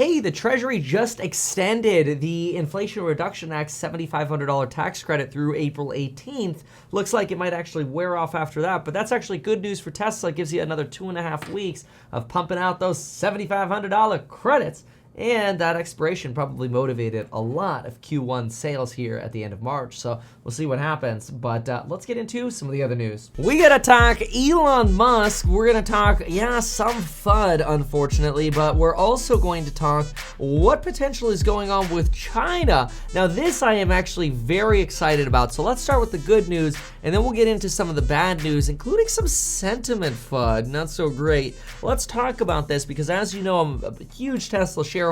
Hey, the Treasury just extended the Inflation Reduction Act's $7,500 tax credit through April 18th. Looks like it might actually wear off after that, but that's actually good news for Tesla. It gives you another 2.5 weeks of pumping out those $7,500 credits. And that expiration probably motivated a lot of Q1 sales here at the end of March. So we'll see what happens. But let's get into some of the other news. We gotta talk Elon Musk. We're gonna talk, some FUD, unfortunately. But we're also going to talk what potentially is going on with China. Now, this I am actually very excited about. So let's start with the good news. And then we'll get into some of the bad news, including some sentiment FUD. Not so great. Let's talk about this because, as you know, I'm a huge Tesla shareholder.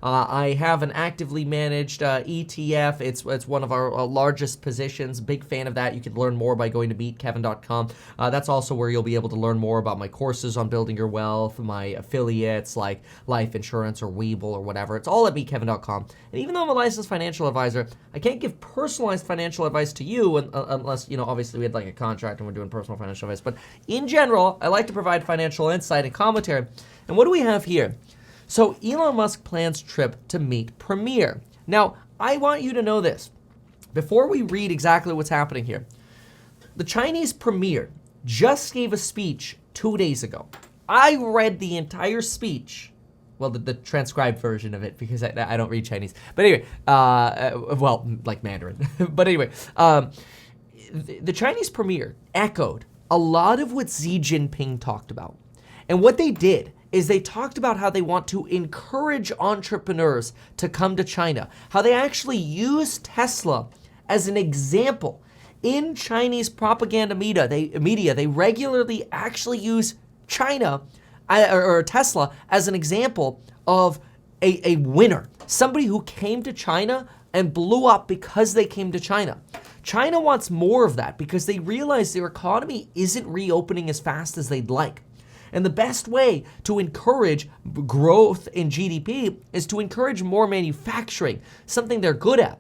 I have an actively managed ETF. It's one of our largest positions. Big fan of that. You can learn more by going to meetkevin.com. That's also where you'll be able to learn more about my courses on building your wealth, my affiliates like Life Insurance or Webull or whatever. It's all at meetkevin.com. And even though I'm a licensed financial advisor, I can't give personalized financial advice to you unless, obviously we had like a contract and we're doing personal financial advice. But in general, I like to provide financial insight and commentary. And what do we have here? So Elon Musk plans trip to meet Premier. Now, I want you to know this. Before we read exactly what's happening here, the Chinese Premier just gave a speech 2 days ago. I read the entire speech. Well, the transcribed version of it because I don't read Chinese. But anyway, like Mandarin. But anyway, the Chinese Premier echoed a lot of what Xi Jinping talked about. And what they did is they talked about how they want to encourage entrepreneurs to come to China, how they actually use Tesla as an example. In Chinese propaganda media, they regularly actually use China or Tesla as an example of a winner, somebody who came to China and blew up because they came to China. China wants more of that because they realize their economy isn't reopening as fast as they'd like. And the best way to encourage growth in GDP is to encourage more manufacturing, something they're good at.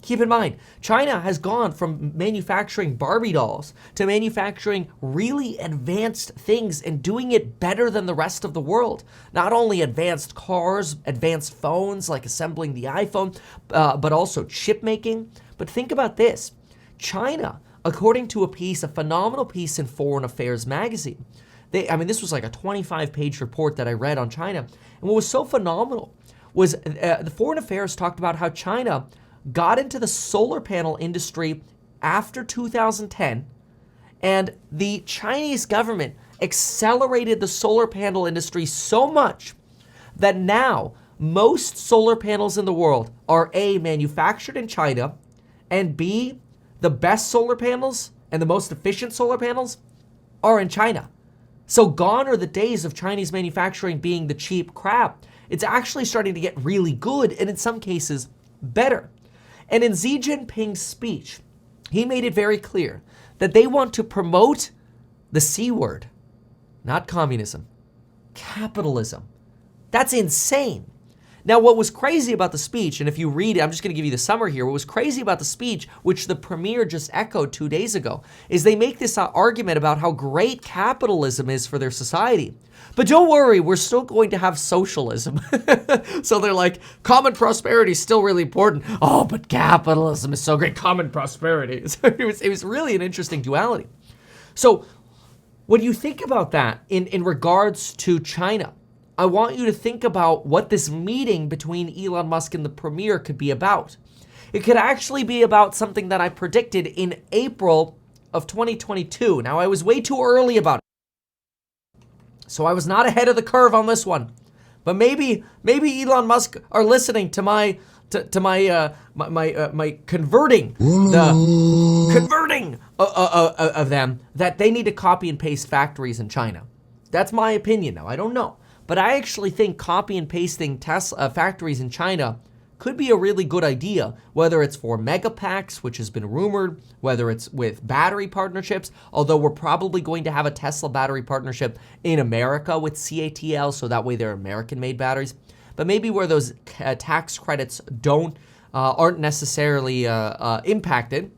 Keep in mind, China has gone from manufacturing Barbie dolls to manufacturing really advanced things and doing it better than the rest of the world. Not only advanced cars, advanced phones, like assembling the iPhone, but also chip making. But think about this. China, according to a phenomenal piece in Foreign Affairs magazine, this was like a 25-page report that I read on China. And what was so phenomenal was the Foreign Affairs talked about how China got into the solar panel industry after 2010, and the Chinese government accelerated the solar panel industry so much that now most solar panels in the world are A, manufactured in China, and B, the best solar panels and the most efficient solar panels are in China. So gone are the days of Chinese manufacturing being the cheap crap. It's actually starting to get really good, and in some cases, better. And in Xi Jinping's speech, he made it very clear that they want to promote the C word, not communism, capitalism. That's insane. Now, what was crazy about the speech, and if you read it, I'm just going to give you the summary here. What was crazy about the speech, which the premier just echoed 2 days ago, is they make this argument about how great capitalism is for their society. But don't worry, we're still going to have socialism. So they're like, common prosperity is still really important. Oh, but capitalism is so great. Common prosperity. So it was really an interesting duality. So when you think about that in regards to China, I want you to think about what this meeting between Elon Musk and the premier could be about. It could actually be about something that I predicted in April of 2022. Now, I was way too early about it, so I was not ahead of the curve on this one. But maybe Elon Musk are listening to my converting of them, that they need to copy and paste factories in China. That's my opinion now. I don't know. But I actually think copy and pasting Tesla factories in China could be a really good idea, whether it's for mega packs, which has been rumored, whether it's with battery partnerships, although we're probably going to have a Tesla battery partnership in America with CATL, so that way they're American-made batteries. But maybe where those tax credits aren't necessarily impacted,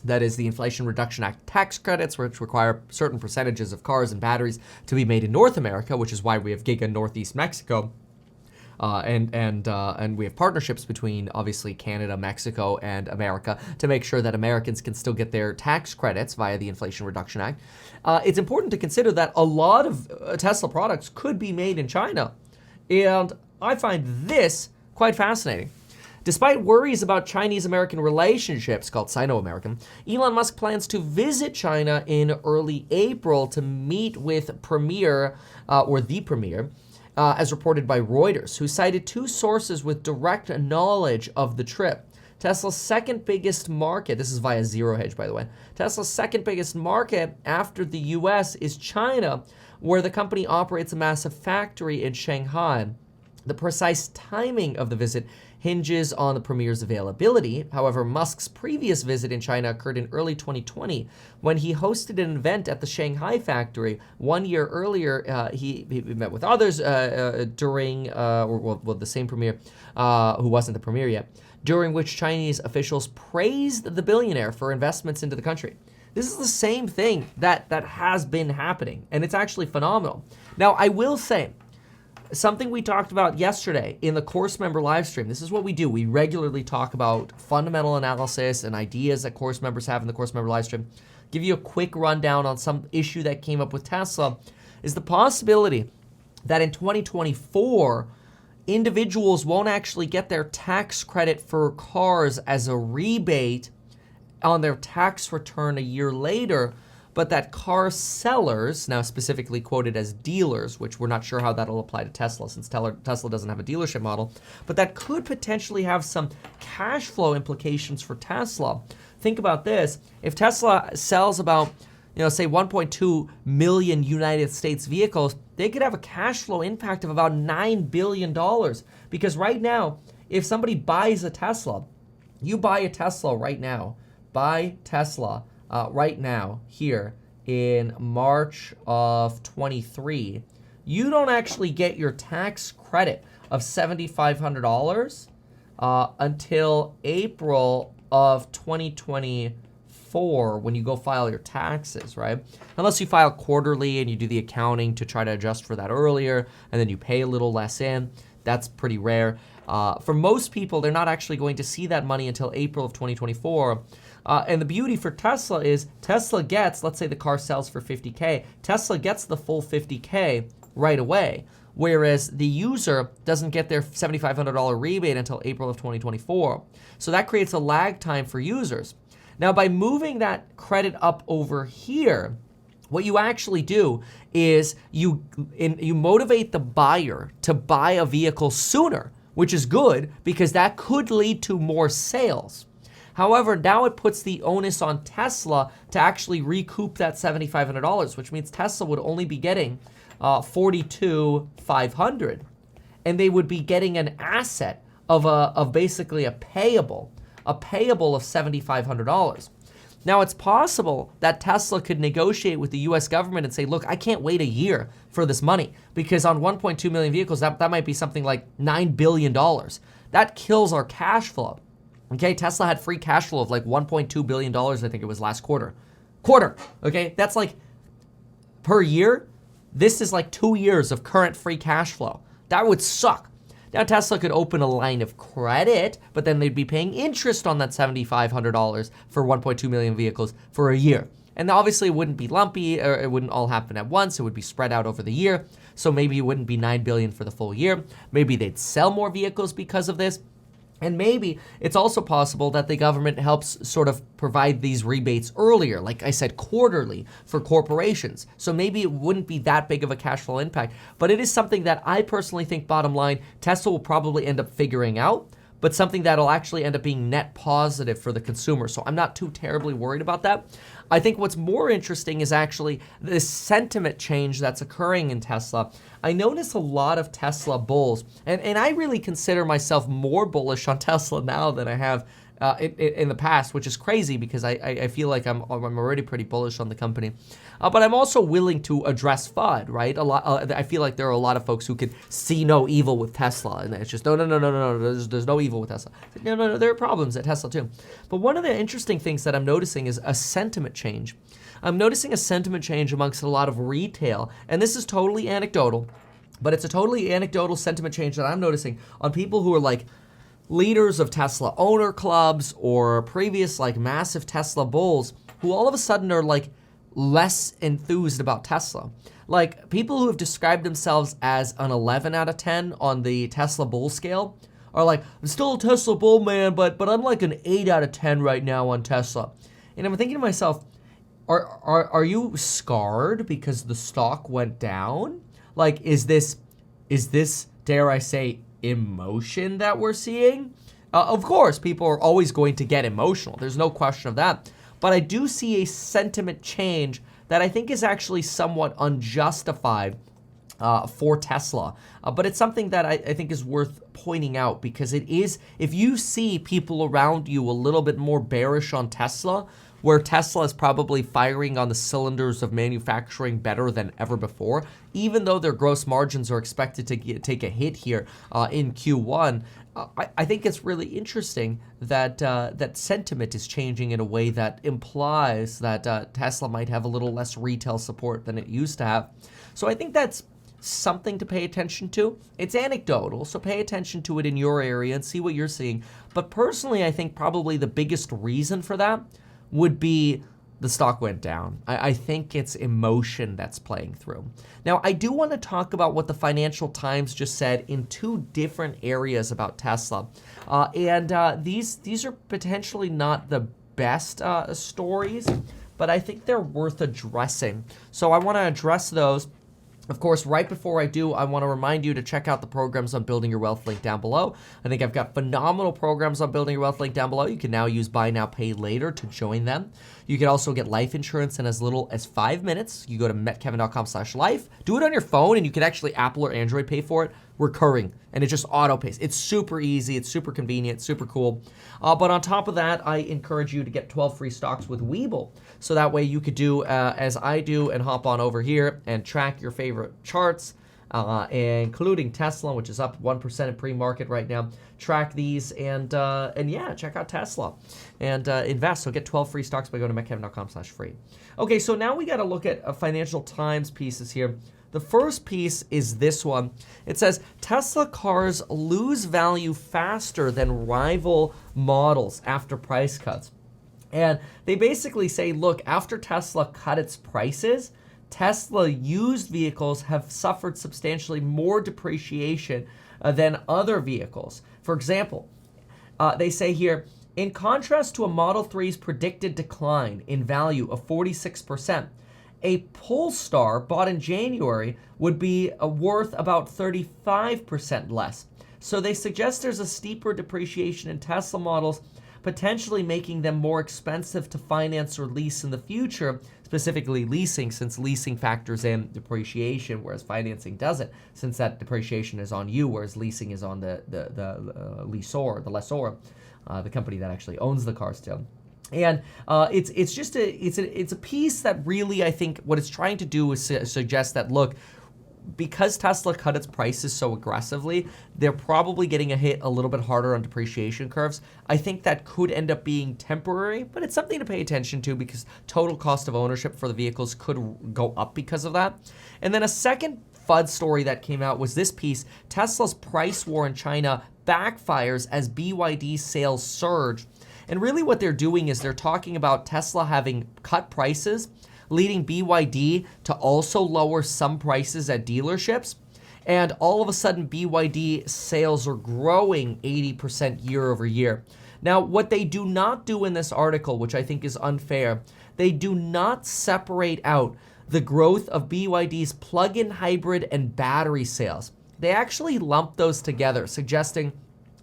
that is the Inflation Reduction Act tax credits, which require certain percentages of cars and batteries to be made in North America, which is why we have Giga Northeast Mexico. And we have partnerships between obviously Canada, Mexico, and America to make sure that Americans can still get their tax credits via the Inflation Reduction Act. It's important to consider that a lot of Tesla products could be made in China. And I find this quite fascinating. Despite worries about Chinese-American relationships, called Sino-American, Elon Musk plans to visit China in early April to meet with the premier, as reported by Reuters, who cited two sources with direct knowledge of the trip. Tesla's second biggest market, this is via Zero Hedge, by the way, Tesla's second biggest market after the US is China, where the company operates a massive factory in Shanghai. The precise timing of the visit hinges on the premier's availability. However, Musk's previous visit in China occurred in early 2020 when he hosted an event at the Shanghai factory. 1 year earlier, he met with others during the same premier, who wasn't the premier yet, during which Chinese officials praised the billionaire for investments into the country. This is the same thing that has been happening, and it's actually phenomenal. Now, I will say, something we talked about yesterday in the course member live stream. This is what we do. We regularly talk about fundamental analysis and ideas that course members have in the course member live stream. Give you a quick rundown on some issue that came up with Tesla is the possibility that in 2024, individuals won't actually get their tax credit for cars as a rebate on their tax return a year later, but that car sellers, now specifically quoted as dealers, which we're not sure how that'll apply to Tesla since Tesla doesn't have a dealership model, but that could potentially have some cash flow implications for Tesla. Think about this. If Tesla sells about, say 1.2 million United States vehicles, they could have a cash flow impact of about $9 billion. Because right now, if somebody buys a Tesla, you buy a Tesla right now, right now, here in March of 23, you don't actually get your tax credit of $7,500 until April of 2024 when you go file your taxes, right? Unless you file quarterly and you do the accounting to try to adjust for that earlier, and then you pay a little less in. That's pretty rare. For most people, they're not actually going to see that money until April of 2024. And the beauty for Tesla is Tesla gets, let's say the car sells for $50K, Tesla gets the full $50K right away, whereas the user doesn't get their $7,500 rebate until April of 2024. So that creates a lag time for users. Now, by moving that credit up over here, what you actually do is you motivate the buyer to buy a vehicle sooner, which is good because that could lead to more sales. However, now it puts the onus on Tesla to actually recoup that $7,500, which means Tesla would only be getting $42,500, and they would be getting an asset of basically a payable of $7,500. Now, it's possible that Tesla could negotiate with the U.S. government and say, look, I can't wait a year for this money because on 1.2 million vehicles, that might be something like $9 billion. That kills our cash flow. Okay, Tesla had free cash flow of like $1.2 billion, I think it was last quarter. Okay, that's like per year. This is like 2 years of current free cash flow. That would suck. Now, Tesla could open a line of credit, but then they'd be paying interest on that $7,500 for 1.2 million vehicles for a year. And obviously it wouldn't be lumpy, or it wouldn't all happen at once. It would be spread out over the year. So maybe it wouldn't be $9 billion for the full year. Maybe they'd sell more vehicles because of this. And maybe it's also possible that the government helps sort of provide these rebates earlier, like I said, quarterly for corporations. So maybe it wouldn't be that big of a cash flow impact. But it is something that I personally think, bottom line, Tesla will probably end up figuring out, but something that'll actually end up being net positive for the consumer. So I'm not too terribly worried about that. I think what's more interesting is actually this sentiment change that's occurring in Tesla. I notice a lot of Tesla bulls, and I really consider myself more bullish on Tesla now than I have in the past, which is crazy because I feel like I'm already pretty bullish on the company. But I'm also willing to address FUD, right? I feel like there are a lot of folks who can see no evil with Tesla, and it's just, no, there's no evil with Tesla. No, there are problems at Tesla too. But one of the interesting things that I'm noticing is a sentiment change. I'm noticing a sentiment change amongst a lot of retail, and this is totally anecdotal. but it's a totally anecdotal sentiment change that I'm noticing on people who are like leaders of Tesla owner clubs or previous like massive Tesla bulls who all of a sudden are like less enthused about Tesla. Like people who have described themselves as an 11 out of 10 on the Tesla bull scale are like, I'm still a Tesla bull, man, but I'm like an 8 out of 10 right now on Tesla. And I'm thinking to myself, are you scarred because the stock went down? Like, is this, dare I say, emotion that we're seeing? Of course, people are always going to get emotional. There's no question of that. But I do see a sentiment change that I think is actually somewhat unjustified for Tesla. But it's something that I think is worth pointing out because it is, if you see people around you a little bit more bearish on Tesla, where Tesla is probably firing on the cylinders of manufacturing better than ever before, even though their gross margins are expected to take a hit here in Q1, I think it's really interesting that that sentiment is changing in a way that implies that Tesla might have a little less retail support than it used to have. So I think that's something to pay attention to. It's anecdotal, so pay attention to it in your area and see what you're seeing. But personally, I think probably the biggest reason for that would be the stock went down. I think it's emotion that's playing through. Now, I do want to talk about what the Financial Times just said in two different areas about Tesla. These are potentially not the best stories, but I think they're worth addressing. So I want to address those. Of course, right before I do, I want to remind you to check out the programs on Building Your Wealth link down below. I think I've got phenomenal programs on Building Your Wealth link down below. You can now use Buy Now, Pay Later to join them. You can also get life insurance in as little as 5 minutes. You go to metkevin.com/life. Do it on your phone, and you can actually Apple or Android pay for it, recurring, and it just auto pays. It's super easy. It's super convenient, super cool. But on top of that, I encourage you to get 12 free stocks with Webull. So that way you could do as I do and hop on over here and track your favorite charts, including Tesla, which is up 1% in pre-market right now. Track these and yeah, check out Tesla and invest. So get 12 free stocks by going to metkevin.com/free. Okay, so now we got to look at Financial Times pieces here. The first piece is this one. It says, Tesla cars lose value faster than rival models after price cuts. And they basically say, look, after Tesla cut its prices, Tesla used vehicles have suffered substantially more depreciation than other vehicles. For example, they say here, in contrast to a Model 3's predicted decline in value of 46%, a Polestar bought in January would be worth about 35% less. So they suggest there's a steeper depreciation in Tesla models, potentially making them more expensive to finance or lease in the future, specifically leasing, since leasing factors in depreciation, whereas financing doesn't, since that depreciation is on you, whereas leasing is on the lessor, the company that actually owns the car still. And it's a piece that really, I think what it's trying to do is suggest that, look, because Tesla cut its prices so aggressively, they're probably getting a hit a little bit harder on depreciation curves. I think that could end up being temporary, but it's something to pay attention to because total cost of ownership for the vehicles could go up because of that. And then a second FUD story that came out was this piece: Tesla's price war in China backfires as BYD sales surge. And really what they're doing is they're talking about Tesla having cut prices, leading BYD to also lower some prices at dealerships. And all of a sudden, BYD sales are growing 80% year over year. Now, what they do not do in this article, which I think is unfair, they do not separate out the growth of BYD's plug-in hybrid and battery sales. They actually lump those together, suggesting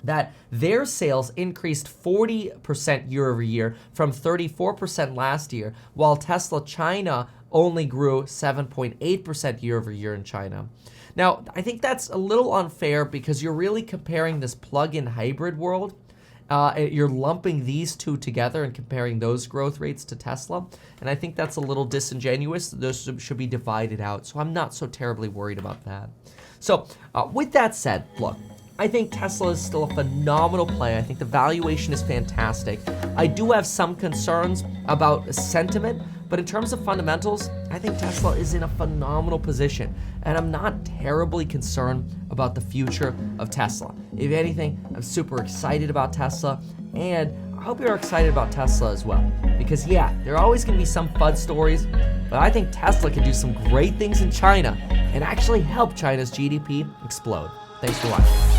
that their sales increased 40% year over year from 34% last year, while Tesla China only grew 7.8% year over year in China. Now, I think that's a little unfair because you're really comparing this plug-in hybrid world. You're lumping these two together and comparing those growth rates to Tesla. And I think that's a little disingenuous. Those should be divided out. So I'm not so terribly worried about that. So with that said, look, I think Tesla is still a phenomenal play. I think the valuation is fantastic. I do have some concerns about sentiment, But in terms of fundamentals, I think Tesla is in a phenomenal position, and I'm not terribly concerned about the future of Tesla. If anything, I'm super excited about Tesla, and I hope you're excited about Tesla as well. Because yeah, there are always gonna be some FUD stories, but I think Tesla can do some great things in China and actually help China's GDP explode. Thanks for watching.